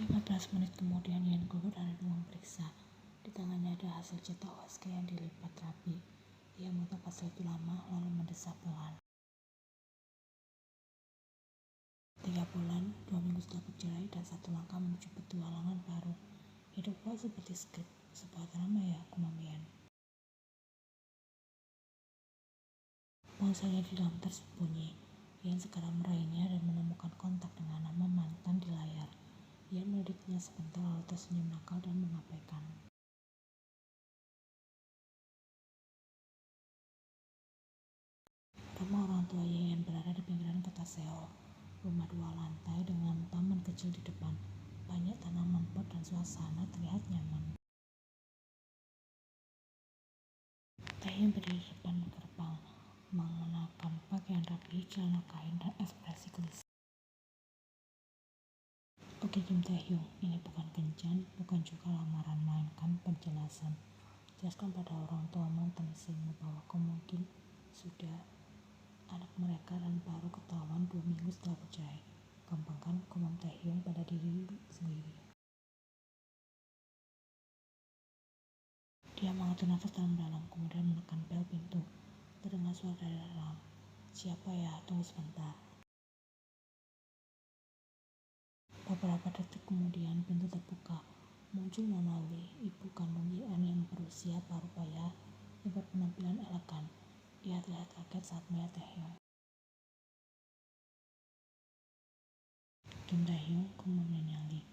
15 menit kemudian Yan keluar dari ruang periksa. Di tangannya ada hasil cetak USG yang dilipat rapi. Ia menutup hasil itu lama, lalu mendesah pelan. 3 bulan, 2 minggu setelah bercerai, dan 1 langkah menuju petualangan baru. Hidup gua seperti skrip, sebuah drama ya, gumam Yan. Bangsanya di dalam tersembunyi. Yan sekarang meraihnya dan menemukan kontak dengan nama mantan di layar. Yan melidiknya sebentar lalu tersenyum nakal dan mengabaikan. Rumah orang tua Yan berada di pinggiran kota Seoul. Rumah 2 lantai dengan taman kecil di depan. Banyak tanaman pot dan suasana terlihat nyaman. Taehyung berdiri di depan gerbang, mengenakan pakaian rapi, celana kain, dan ekspresi gelisah. Oke Kim Taehyung, ini bukan kencan, bukan juga lamaran, melainkan penjelasan. Jelaskan pada orang tua mantan istrimu bahwa kau mungkin sudah anak mereka dan baru ketahuan 2 minggu setelah bercerai. Gampang kan, gumam Taehyung pada diri sendiri. Dia mengatur nafas dalam-dalam, kemudian menekan bel pintu. Terdengar suara dari dalam. Siapa ya? Tunggu sebentar. Beberapa detik kemudian pintu terbuka. Muncul Nona Lee, ibu kandung Yan yang berusia parubaya yang berpenampilan elegan. Ia terlihat kaget saat melihat Taehyung. Kim Taehyung, gumam Nyonya Lee.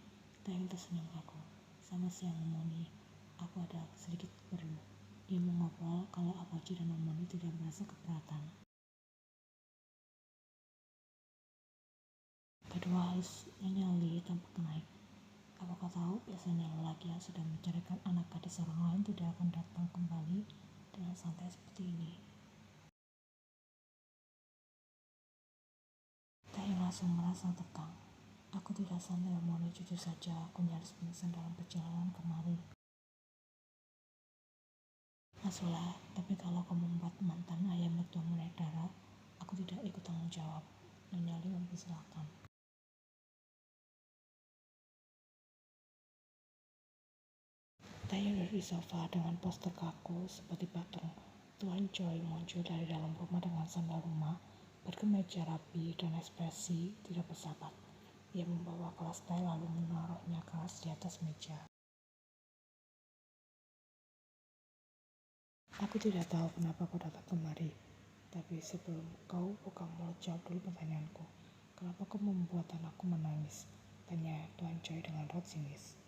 Taehyung tersenyum kaku. Sama siang Momoni, aku ada sedikit perlu. Dia mengobrol kalau Apoji dan Momoni tidak merasa keberatan. Kedua halus Nyonya Lee tampak naik. Apa kau tahu biasanya lelaki yang sudah menceraikan anak gadis orang lain tidak akan datang kembali dengan santai seperti ini. Taehyung langsung merasa tegang. Aku tidak santai Momoni, jujur saja aku nyaris pingsan dalam perjalanan kemari. Masuklah, tapi kalau kau membuat mantan ayah mertuamu naik darah, aku tidak ikut tanggung jawab. Nyonya Lee mempersilahkan. Taehyung duduk di sofa dengan poster kaku seperti patung. Tuan Choi muncul dari dalam rumah dengan sandal rumah, berkemeja rapi dan ekspresi tidak bersahabat. Ia membawa gelas teh lalu menaruhnya keras di atas meja. Aku tidak tahu kenapa kau datang kemari, tapi sebelum kau buka mulut jawab dulu pertanyaanku. Kenapa kau membuat anakku menangis? Tanya Tuan Choi dengan raut sinis.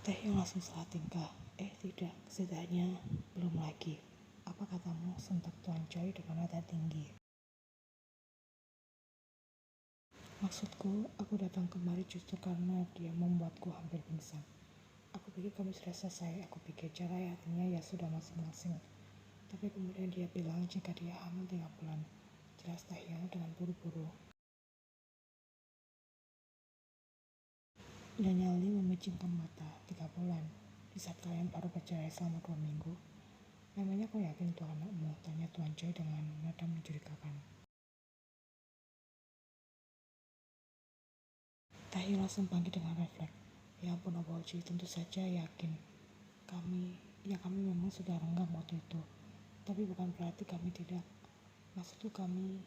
Taehyung langsung salah tingkah. Tidak, setidaknya belum lagi. Apa katamu? Sentak Tuan Choi dengan nada tinggi. Maksudku, aku datang kemari justru karena dia membuatku hampir pingsan. Aku pikir kami sudah selesai. Aku pikir cerai artinya ya sudah masing-masing. Tapi kemudian dia bilang jika dia hamil 3 bulan. Jelas Taehyung dengan buru-buru. Nyonya Lee memicingkan mata. 3 bulan. Di saat kalian baru bercerai selama 2 minggu. Memangnya kau yakin itu anakmu? Tanya Tuan Choi dengan nada mencurigakan. Taehyung langsung bangkit dengan refleks. Ya ampun Apoji, tentu saja yakin. Kami memang sudah renggang waktu itu. Tapi bukan berarti kami tidak. Maksudku kami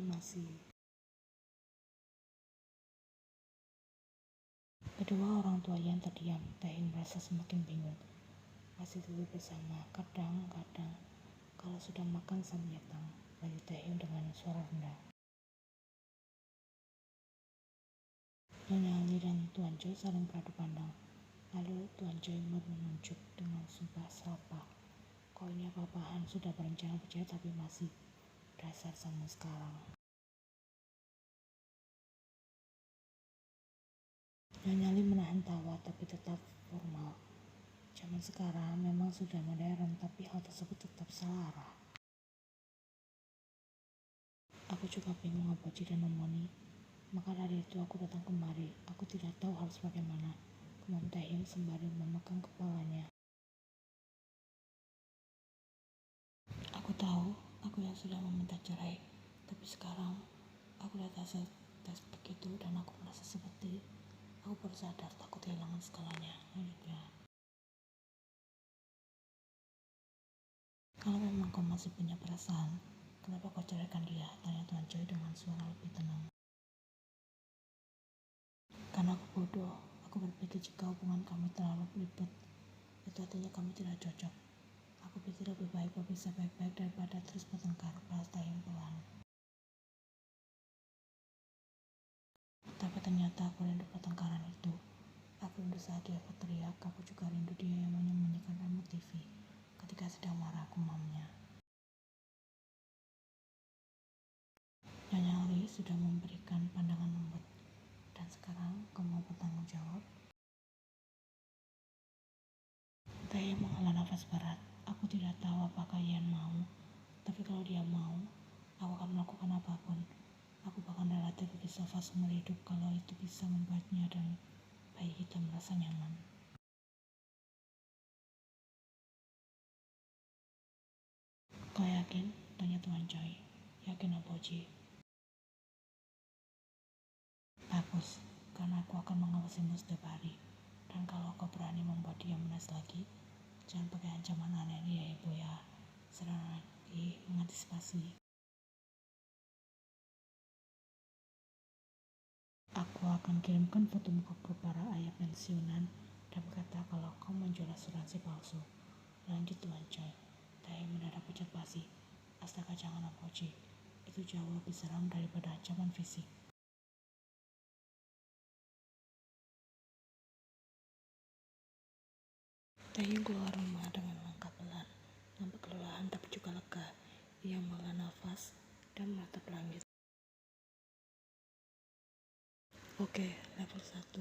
masih. Kedua orang tua Yan terdiam. Taehyung merasa semakin bingung. Masih tidur bersama, kadang-kadang kalau sudah makan samyetang, lanjut Taehyung dengan suara rendah. Nyonya Lee dan Tuan Choi saling beradu pandang. Lalu Tuan Choi menunjuk dengan sumpah serapah. Kau ini apa-apaan, sudah berencana bercerai tapi masih dasar sama sekarang. Nyonya Lee menahan tawa tapi tetap formal. Zaman sekarang memang sudah modern, tapi hal tersebut tetap salah arah. Aku juga bingung Apoji dan Momoni. Maka dari itu aku datang kemari. Aku tidak tahu harus bagaimana. Gumam Taehyung sembari memegang kepalanya. Aku tahu, aku yang sudah meminta cerai. Tapi sekarang, Aku lihat hasil tes begitu dan aku merasa seperti aku baru sadar takut kehilangan segalanya. Lanjutnya, kalau memang kau masih punya perasaan, kenapa kau ceraikan dia? Tanya Tuan Choi dengan suara lebih tenang. Karena aku bodoh, aku berpikir jika hubungan kami terlalu ribet, itu artinya kami tidak cocok. Aku pikir lebih baik berpisah baik-baik daripada terus bertengkar, balas Taehyung pelan. Tapi ternyata aku rindu pertengkaran itu. Aku rindu saat dia berteriak, aku juga rindu dia yang menyembunyikan remote TV ketika sedang marah, gumamnya. Nyonya Lee sudah memberikan pandangan lembut. Dan sekarang kau mau bertanggung jawab? Taehyung menghela nafas berat. Aku tidak tahu apakah Ian mau, tapi kalau dia mau, aku akan melakukan apapun. Aku bahkan rela tidur di sofa seumur hidup kalau itu bisa membuatnya dan bayi kita merasa nyaman. Kau yakin? Tanya Tuan Choi. Yakin apa, Ji? Bagus, karena aku akan mengawasimu setiap hari. Dan kalau kau berani membuat dia menangis lagi, jangan pakai ancaman aneh ya ibu ya. Sedang lagi mengantisipasi. Aku akan kirimkan fotomu ke grup para ayah pensiunan dan berkata kalau kau menjual asuransi palsu. Lanjut Tuan Choi. Taehyung mendadak pucat basi. Astaga, jangan Apoji. Itu jauh lebih seram daripada ancaman fisik. Taehyung keluar rumah dengan langkah pelan, nampak kelelahan tapi juga lega. Ia menghela nafas dan menatap langit. Oke, level 1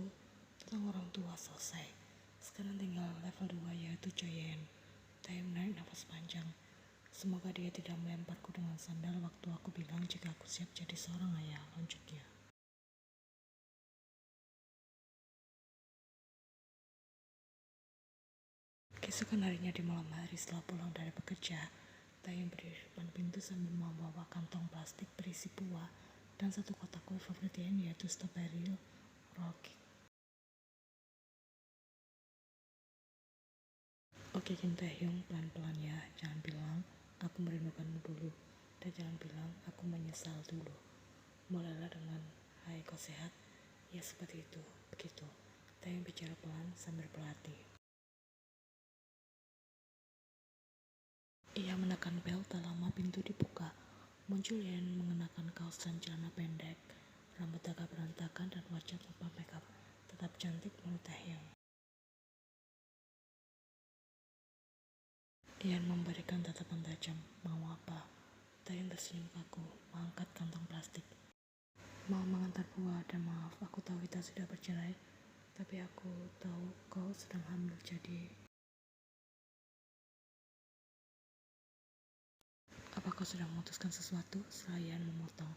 tentang orang tua selesai. Sekarang tinggal level 2 yaitu Joyen. Taehyung menarik nafas panjang. Semoga dia tidak melemparku dengan sandal waktu aku bilang jika aku siap jadi seorang ayah. Lanjutnya. Keesokan harinya di malam hari setelah pulang dari bekerja, Taehyung berdiri di depan pintu sambil membawa kantong plastik berisi buah dan satu kotak kue favorit yaitu strawberry roll cake. Oke Kim Taehyung, pelan-pelan ya, jangan bilang aku merindukanmu dulu, dan jangan bilang aku menyesal dulu. Mulailah dengan hai kau sehat, ya seperti itu, begitu. Taehyung bicara pelan sambil berlatih. Ia menekan bel tak lama pintu dibuka. Muncul Yen mengenakan kaos dan celana pendek, rambut agak berantakan dan wajah tanpa makeup, tetap cantik menurut Taehyung. Yen memberikan tatapan tajam, mau apa? Taehyung tersenyum kaku, mengangkat kantong plastik. Mau mengantar buah dan maaf, aku tahu kita sudah bercerai, tapi aku tahu kau sedang hamil jadi... Apa kau sudah memutuskan sesuatu? Selayan memotong.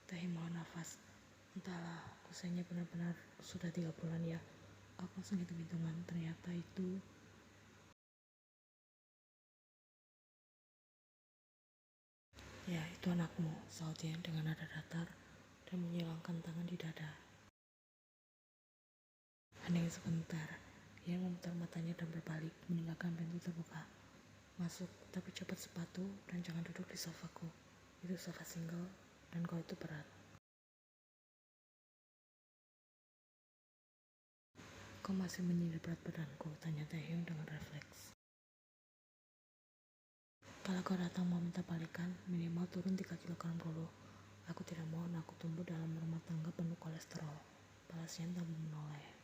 Taehyung menghela nafas. Entahlah, usainya benar-benar sudah 3 bulan ya. Aku langsung hitung-hitungan, ternyata itu... Ya, itu anakmu, saut Yen dengan nada datar dan menyilangkan tangan di dada. Hening sebentar, Yen memutar matanya dan berbalik, meninggalkan pintu terbuka. Masuk, tapi cepat sepatu dan jangan duduk di sofaku. Itu sofa single dan kau itu berat. Kau masih menyindir berat badanku? Tanya Taehyung dengan refleks. Kalau kau datang mau minta balikan, minimal turun 3 kg dulu. Aku tidak mau anakku tumbuh dalam rumah tangga penuh kolesterol. Balasnya tanpa menoleh.